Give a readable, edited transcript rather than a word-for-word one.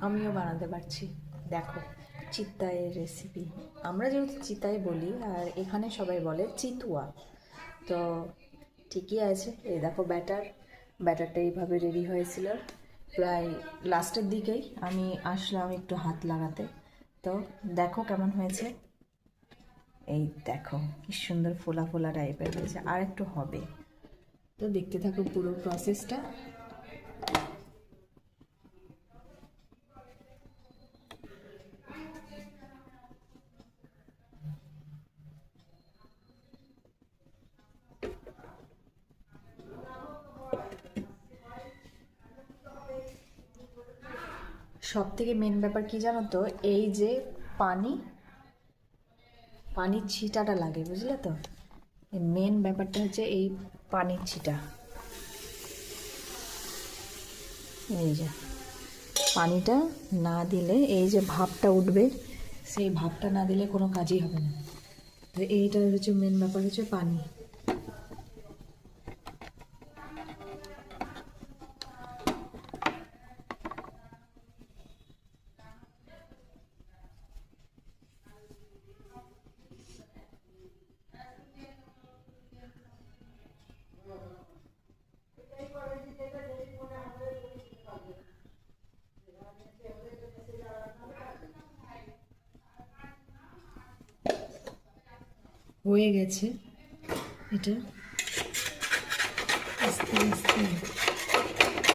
আমিও বানাতে পারছি। দেখো, চিত্তায়ের রেসিপি। আমরা যেহেতু চিতাই বলি, আর এখানে সবাই বলে চিতুয়া। তো ঠিকই আছে। এই দেখো ব্যাটারটা এইভাবে রেডি হয়েছিল। প্রায় লাস্টের দিকেই আমি আসলাম একটু হাত লাগাতে। তো দেখো কেমন হয়েছে। এই দেখো কি সুন্দর ফোলা ফোলা টাইপের হয়েছে, আর একটু হবে। তো দেখতে থাকো পুরো প্রসেসটা। সব থেকে মেন ব্যাপার কি জানো তো, এই যে পানি পানির ছিটাটা লাগে, বুঝলে তো। মেন ব্যাপারটা হচ্ছে এই পানির ছিটা। এই যে পানিটা না দিলে, এই যে ভাপটা উঠবে, সেই ভাপটা না দিলে কোনো কাজই হবে না। তো এইটা হচ্ছে মেন ব্যাপার, হচ্ছে পানি। হয়ে গেছে এটা। আস্তে আস্তে